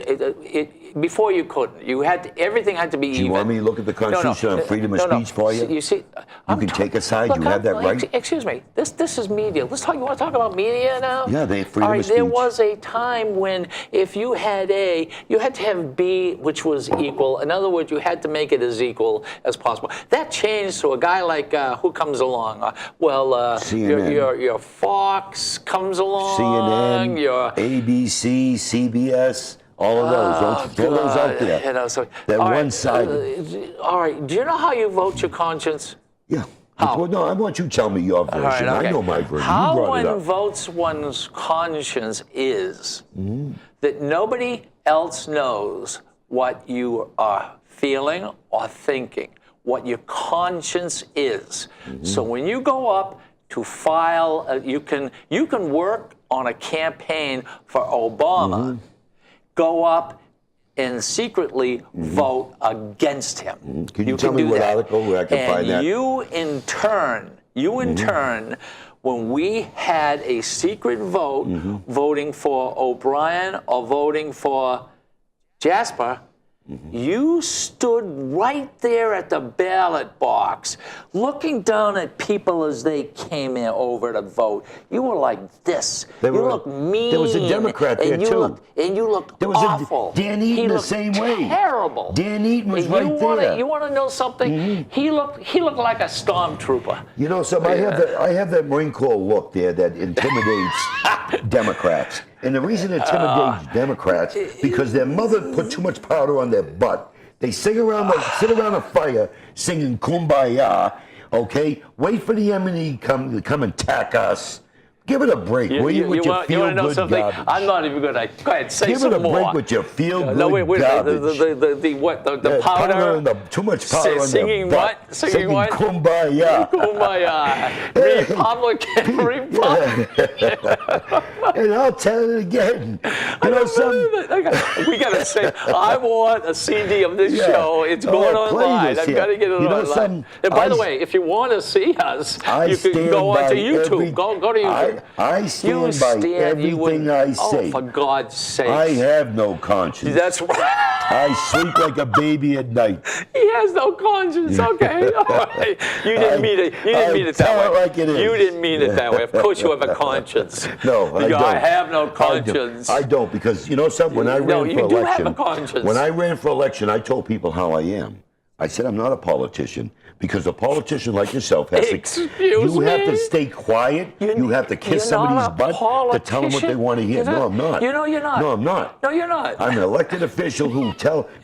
before you couldn't. You had to, everything had to be even. Do you want me to look at the Constitution on freedom of speech for you? You see, You can take a side. You have that right. Excuse me. This is media. Let's talk. You want to talk about media now? Yeah, they have freedom All right, of speech. there was a time when if you had A, you had to have B, which was equal. In other words, you had to make it as equal as possible. That changed to a guy like who comes along. CNN. Your Fox comes along. CNN, Your ABC, CBS, all of those. Don't throw those out there. You know, so, They're all right, one-sided. all right. Do you know how you vote your conscience? Yeah. How? Well, no, I want you to tell me your version. All right, okay. I know my version. How you brought one it up. votes one's conscience is Mm-hmm. that nobody else knows what you are feeling or thinking, what your conscience is. Mm-hmm. So when you go up to file, you can work on a campaign for Obama, Mm-hmm. go up and secretly vote against him. Can you tell me do what that. article where I can And find that? you in turn, when we had a secret vote voting for O'Brien or voting for Jasper, you stood right there at the ballot box, looking down at people as they came in over to vote. You were like this. You looked mean. There was a Democrat there, and you too. looked There was awful. Dan He Eaton the looked same way. Terrible. Dan Eaton was And right there. You want to know something? He looked like a stormtrooper. You know, I have that Marine Corps look there that intimidates Democrats. And the reason it intimidates Democrats, because their mother put too much powder on their butt. They sit around a fire singing Kumbaya, okay? Wait for the enemy to come and attack us. Give it a break, will you, with your feel-good garbage? I'm not even going to. Go ahead, say some more. Give it a break with your feel-good garbage. The powder? And too much powder on singing their butt. What? Singing what? Kumbaya. Kumbaya. Republican. And I'll tell it again. You know something? We got to say, I want a CD of this show. It's going online. I've got to get it online. And by the way, if you want to see us, you can go onto YouTube. Go to YouTube. I stand by everything I say. Oh, for God's sake. I have no conscience. That's right. I sleep like a baby at night. He has no conscience. Okay. All right. You didn't mean it. You didn't mean it that way. Like it is. You didn't mean it that way. Of course you have a conscience. No, I don't. I have no conscience. I don't, because you know something, when I ran for election. No, you do have a conscience. When I ran for election, I told people how I am. I said I'm not a politician. Because a politician like yourself has to have to stay quiet. You have to kiss somebody's butt to tell them what they want to hear. No, I'm not. You're not. No, I'm not. No, you're not. I'm an elected official who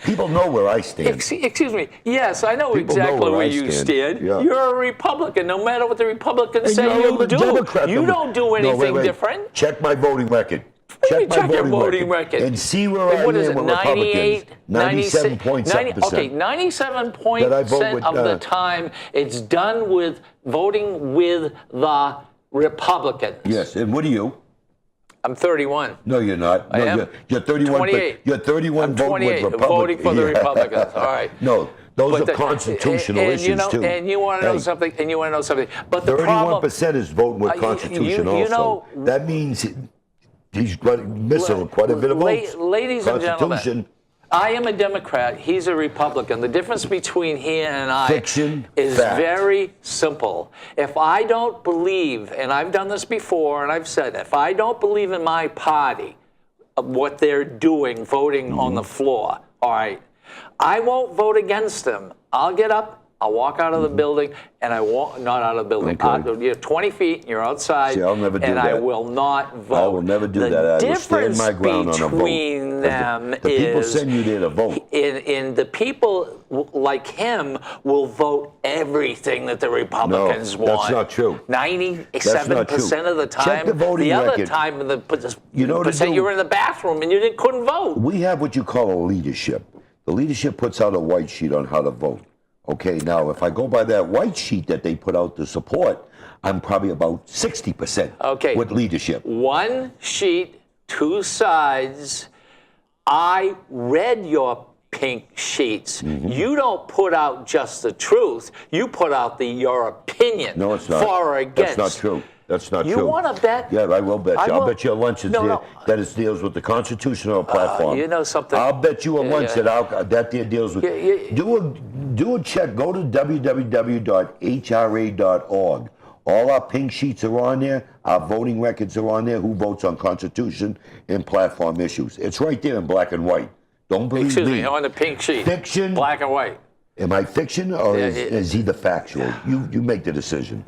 people know where I stand. Excuse me. Yes, I know exactly where you stand. Yeah. You're a Republican. No matter what the Republicans say, you do. Democrat. You don't do anything different. Check my voting record. Check your voting record and see where I am with Republicans. 97.7%. Okay, 97% of the time it's done with voting with the Republicans. Yes, and what are you? I'm 31. No, you're not. No, I am. You're 31. 28. You're 31 voting for the Republicans. All right. No. Those are constitutional issues too. And you want to know something. But the 31% is voting with Constitution also. That means he's missing quite a bit of votes. Ladies and gentlemen, I am a Democrat. He's a Republican. The difference between he and I is very simple. If I don't believe, and I've done this before, and I've said, if I don't believe in my party, what they're doing, voting on the floor, all right, I won't vote against them. I'll get up. I'll walk out of the building, and I won't, not out of the building. Okay. You're 20 feet, and you're outside. See, I'll never do and that. I will not vote. I will never do that. I will stand my ground on a vote. The difference between them is... The people send you there to vote. In the people like him will vote everything that the Republicans want. No, that's not true. 97% of the time. Check the voting record. Other time, you were in the bathroom and you couldn't vote. We have what you call a leadership. The leadership puts out a white sheet on how to vote. Okay, now if I go by that white sheet that they put out to support, I'm probably about 60% with leadership. One sheet, two sides. I read your pink sheets. You don't put out just the truth. You put out your opinion. No, it's not. For or against. That's not true. That's not true. You want to bet? Yeah, I will bet you. I'll bet you a lunch that it deals with the constitutional platform. You know something? I'll bet you a lunch that deals with. Do a check. Go to www.hra.org. All our pink sheets are on there. Our voting records are on there. Who votes on Constitution and platform issues? It's right there in black and white. Don't believe me. Excuse me, on the pink sheet. Fiction. Black and white. Am I fiction or is he the factual? You make the decision.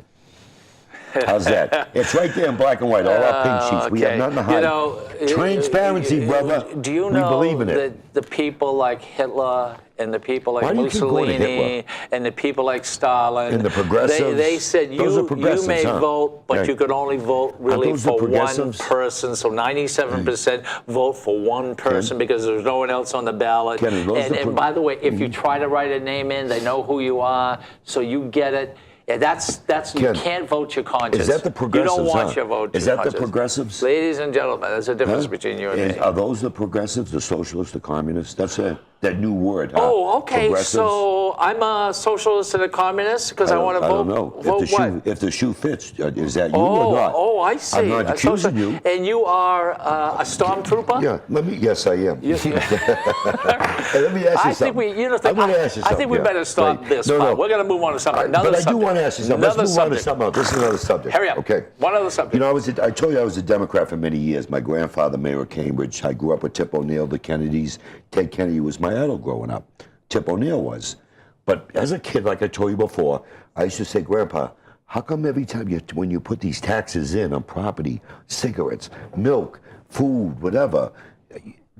How's that? It's right there in black and white, all our pink sheets. We have nothing to hide. Transparency, brother. Do you we know believe in it. That the people like Hitler and the people like Mussolini and the people like Stalin and the progressives, they said you may vote, but you could only vote really for one person. So 97% vote for one person because there's no one else on the ballot. And by the way, if you try to write a name in, they know who you are, so you get it. Yeah, that's you can't vote your conscience. Is that the progressives? You don't want your vote. Is that the progressives? Ladies and gentlemen, there's a difference between you and me. Are those the progressives, the socialists, the communists? That's that new word. Oh, okay. So I'm a socialist and a communist because I want to vote. I don't know. Vote if the shoe fits, is that you or not? Oh, I see. I'm not accusing you. And you are a stormtrooper? Yeah. Yes, I am. Hey, let me ask you something. I'm going to ask you something. I think we better stop this. No. We're going to move on to something. But I do want to ask you something. Let's move on to something else. This is another subject. Hurry up. Okay. One other subject. You know, I told you I was a Democrat for many years. My grandfather, mayor of Cambridge. I grew up with Tip O'Neill, the Kennedys. Ted Kennedy was my idol growing up. Tip O'Neill was. But as a kid, like I told you before, I used to say, Grandpa, how come every time when you put these taxes in on property, cigarettes, milk, food, whatever.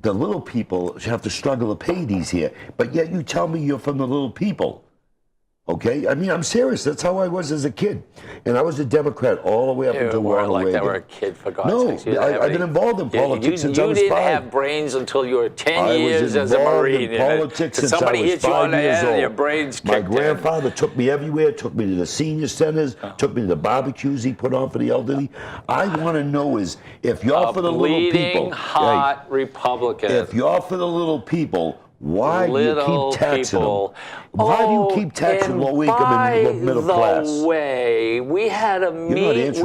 The little people have to struggle to pay these here, but yet you tell me you're from the little people. Okay, I mean, I'm serious. That's how I was as a kid, and I was a Democrat all the way up until Ronald Reagan. Like that were a kid, for God's sakes. I've been involved in politics since I was 5. You didn't have brains until you were 10 years as a Marine. In politics since somebody I was hit you on 5 the years head old. and your brains kicked My grandfather took me everywhere, took me to the senior centers, took me to the barbecues he put on for the elderly. I want to know is, if you're for the little people, bleeding hot Republican. if you're for the little people, why do you keep taxing them? Why do you keep taxing low income and middle class? By the way, we had a meeting,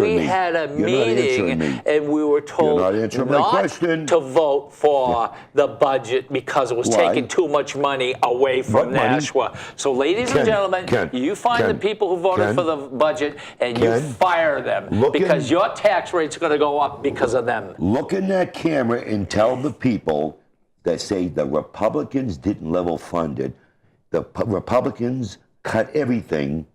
and we were told not to vote for the budget because it was taking too much money away from Nashua. So, ladies and gentlemen, you find the people who voted for the budget and you fire them because your tax rate's going to go up because of them. Look in that camera and tell the people that say the Republicans didn't level fund it. The Republicans cut everything.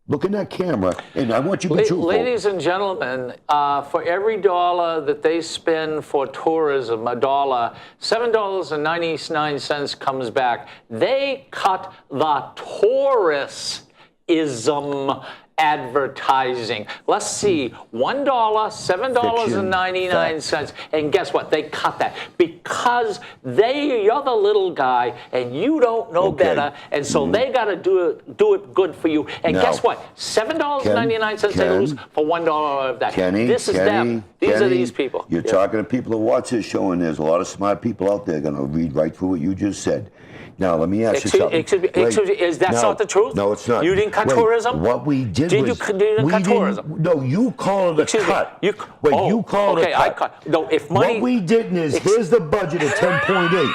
Look in that camera, and I want you to be truthful. Ladies and gentlemen, for every dollar that they spend for tourism, $1, $7.99 comes back. They cut the tourism advertising. Let's see, $1, $7.99, and guess what? They cut that because you're the little guy and you don't know better, and so they got to do it good for you. And guess what? $7.99 they lose for $1 of that. This is them. These are these people. You're talking to people who watch this show, and there's a lot of smart people out there going to read right through what you just said. Now, let me ask you something. Excuse me, is that not the truth? No, it's not. You didn't cut tourism? What we did was... You didn't cut tourism? No, you call it a cut. You call it a cut. I cut. No, if money... What we didn't is, here's the budget at 10.8.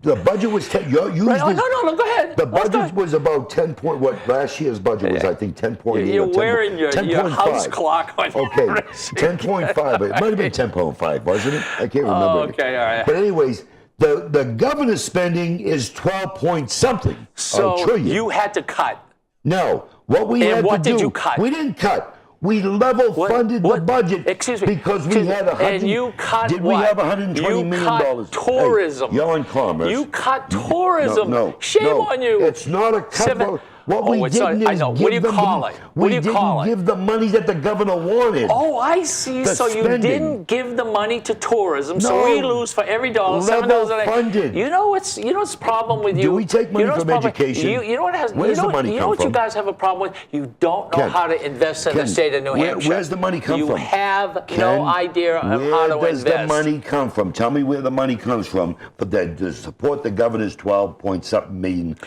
The budget was 10... No, go ahead. The budget was about 10 point... What last year's budget was, I think, 10.8. You're wearing your house clock on your wrist. 10.5. But it might have been 10.5, wasn't it? I can't remember. Okay, all right. But anyways... The governor's spending is 12 point something. So you had to cut. No, what we had to do. What did you cut? We didn't cut. We level funded the budget. Excuse me. Because we had And you cut Did what? we have $120 million? You cut tourism. Hey, you're on commerce. You cut tourism. No, Shame on you. It's not a cut. What we didn't is what do you call it? What do you call it? We didn't give the money that the governor wanted. Oh, I see. So you didn't give the money to tourism. So we lose for every dollar level funded. You know what's the problem with you? Do we take money from education? You know what has? Where's the money come from? You know what you guys have a problem with? You don't know how to invest in the state of New Hampshire. Where's the money come from? You have no idea of how to invest. Where does the money come from? Tell me where the money comes from to support the governor's 12 point something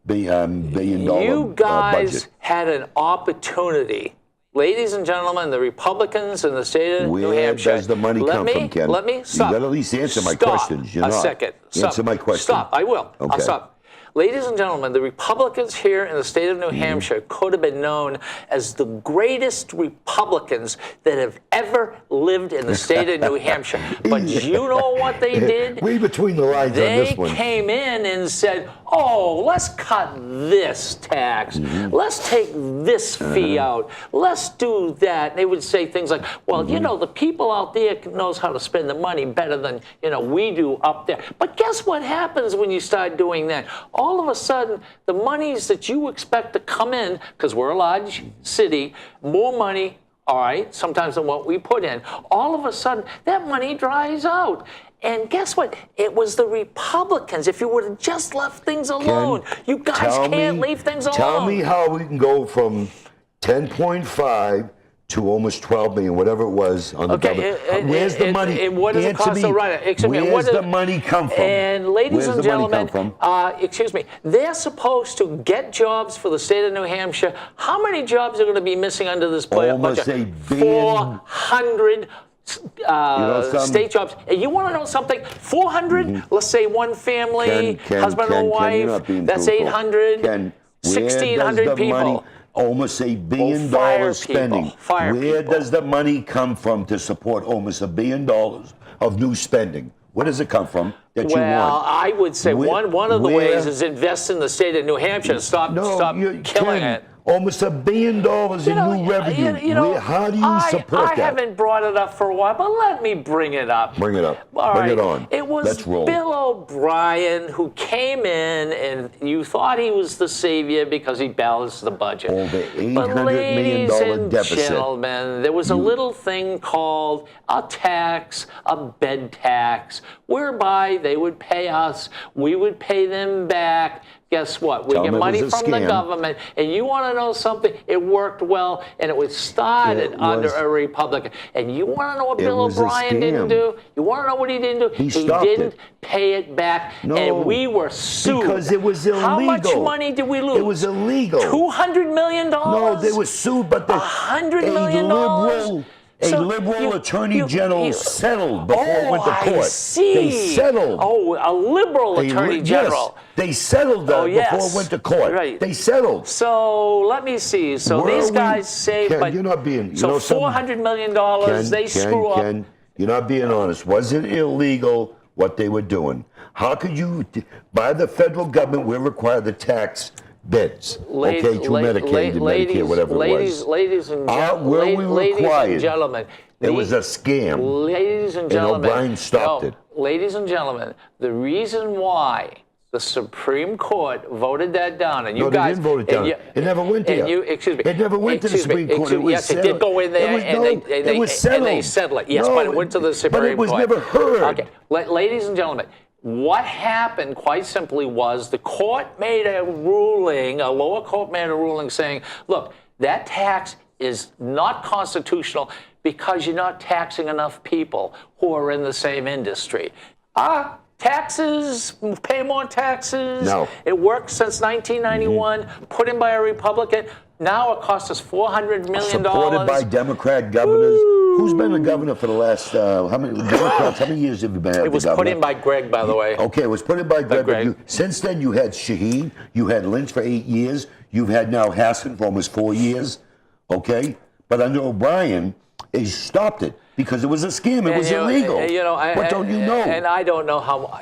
billion dollar You guys budget. had an opportunity. Ladies and gentlemen, the Republicans in the state of New Hampshire. Where does the money come from, Ken? Let me stop. You got to at least answer my questions. You're a not. second. Answer my question. Stop. I will. Okay. I'll stop. Ladies and gentlemen, the Republicans here in the state of New Hampshire could have been known as the greatest Republicans that have ever lived in the state of New Hampshire. But you know what they did? Read between the lines on this one. They came in and said, oh, let's cut this tax. Let's take this fee out. Let's do that. And they would say things like, well, you know, the people out there knows how to spend the money better than, we do up there. But guess what happens when you start doing that? All of a sudden, the monies that you expect to come in, because we're a large city, more money, all right, sometimes than what we put in, all of a sudden, that money dries out. And guess what? It was the Republicans. If you would have just left things alone, you guys can't leave things alone. Tell me how we can go from 10.5 to almost 12 million, whatever it was on the government. Where's the money? What does it cost to run it? Where's the money come from? And ladies and gentlemen, excuse me, they're supposed to get jobs for the state of New Hampshire. How many jobs are going to be missing under this budget? Almost a billion. 400 state jobs. And you want to know something? 400, let's say one family, husband and wife, that's 800, 1,600 people. Almost $1 billion spending. Where does the money come from to support almost $1 billion of new spending? Where does it come from that you want? Well, I would say one of the ways is invest in the state of New Hampshire. Stop killing it. Almost $1 billion in new revenue. How do you support I that? haven't brought it up for a while, but let me bring it up. Bring it up. All Bring right. it on. It was Let's roll. Bill O'Brien who came in, and you thought he was the savior because he balanced the budget. Over $800 but million ladies deficit. and gentlemen, there was a little thing called a tax, a bed tax, whereby they would pay us, we would pay them back. Guess what? We Tell get them it money was a from the scam. government, and you want to know something? It worked well, and it was started under a Republican. And you want to know what Bill was a O'Brien didn't scam. do? You want to know what he didn't do? He stopped didn't it. pay it back, No, and we were sued. because it was illegal. How much money did we lose? It was illegal. $200 million? No, they were sued, but $100 million? A liberal attorney general settled before it went to court. I see. They settled. Oh, a liberal attorney general. Yes, they settled that before it went to court. Right. They settled. So let me see. So Where these are we- guys saved. Ken, but, you're not being. so $400 million. They screw up. Ken, you're not being honest. Was it illegal what they were doing? How could you, by the federal government, we're required to tax beds, okay, through Medicaid and Medicare, whatever it was. Ladies and Were we required? gentlemen. It was a scam. Ladies and gentlemen. And O'Brien stopped it. Ladies and gentlemen, the reason why the Supreme Court voted that down, and you No, they guys didn't vote it down. It never went there. Excuse me. It never went to the Supreme Court. It was Yes, it did go in there, it was settled. and they settled it. Yes, No, but it went to the Supreme Court. But it was never heard. Okay, ladies and gentlemen. What happened, quite simply, was the court made a ruling, a lower court made a ruling saying, look, that tax is not constitutional because you're not taxing enough people who are in the same industry. Taxes, pay more taxes. No. It worked since 1991, put in by a Republican. Now it costs us $400 million. Supported by Democrat governors. Who's been the governor for the last, how many Democrats, how many years have you been at the governor? It was put in by Greg, by the way. Okay, it was put in by Greg. Greg. Since then, you had Shaheen, you had Lynch for 8 years, you've had now Hassan for almost 4 years, okay? But under O'Brien, he stopped it because it was a scam. It was illegal. What don't you know? And I don't know how.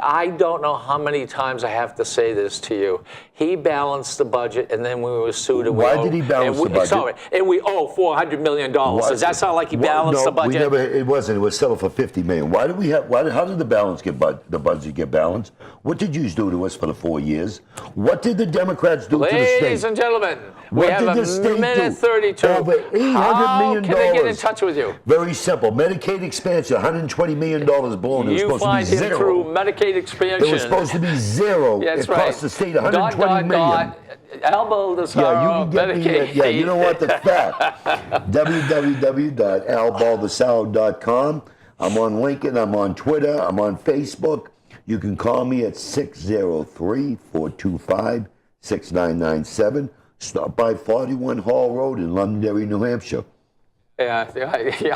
I don't know how many times I have to say this to you. He balanced the budget, and then we were sued. Why did he balance the budget? Sorry, and we owe $400 million. Does that sound like he balanced the budget? No, it wasn't. It was settled for $50 million. Why did we have? How did the budget get balanced? What did you do to us for the 4 years? What did the Democrats do to the state? Ladies and gentlemen, we What have did a the state minute do? 32. Over $800 million. How can I get in touch with you? Very simple. Medicaid expansion, $120 million blown. It was You supposed find to be him zero. through Medicaid expansion. It was supposed to be zero. That's it right. cost the state $120 million. Elbow the Yeah, you can get me. Yeah, you know what? The fact. www.albaldesau.com. I'm on LinkedIn. I'm on Twitter. I'm on Facebook. You can call me at 603-425-6997. Stop by 41 Hall Road in Londonderry, New Hampshire. Yeah,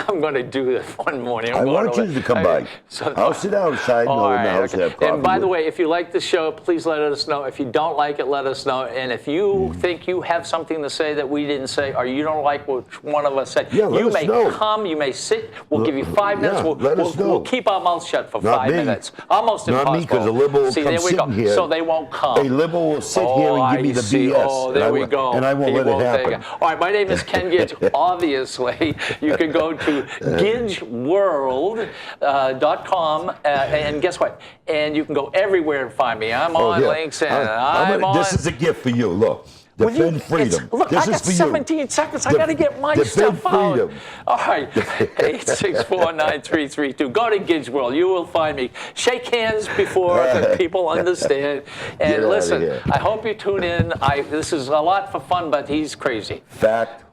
I'm going to do this one morning. I want you to come by. I'll sit outside in the house and have coffee. And by the way, if you like the show, please let us know. If you don't like it, let us know. And if you think you have something to say that we didn't say, or you don't like what one of us said, you may come, you may sit. We'll give you 5 minutes. We'll keep our mouths shut for 5 minutes. Almost impossible. Not me, because a liberal will See, come there we go. sitting here. So they won't come. A liberal will sit here and give me the BS. Oh, there we go. And I won't let it happen. All right, my name is Ken Gidge. Obviously, you can go to gidgeworld.com and guess what? And you can go everywhere and find me. I'm on links and I'm on. This is a gift for you. Look. Defend freedom. Look, this I got is for 17 seconds. I got to get my stuff out. Freedom. All right. 864-9332. Go to Gidge World. You will find me. Shake hands before the people understand. And listen, I hope you tune in. This is a lot for fun, but he's crazy. Fact,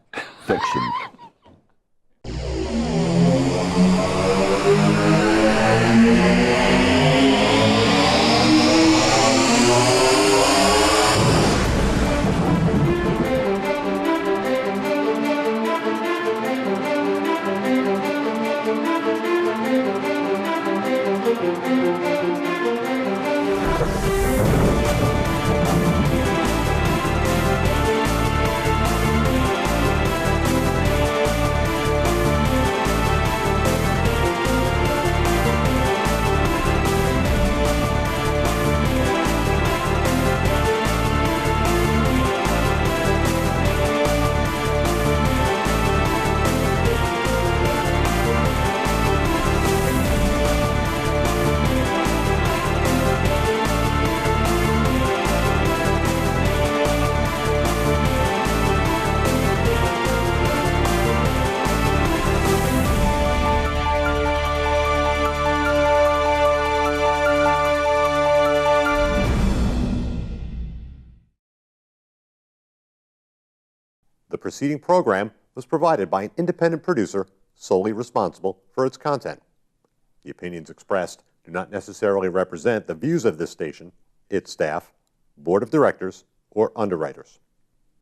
fiction. The preceding program was provided by an independent producer solely responsible for its content. The opinions expressed do not necessarily represent the views of this station, its staff, board of directors, or underwriters.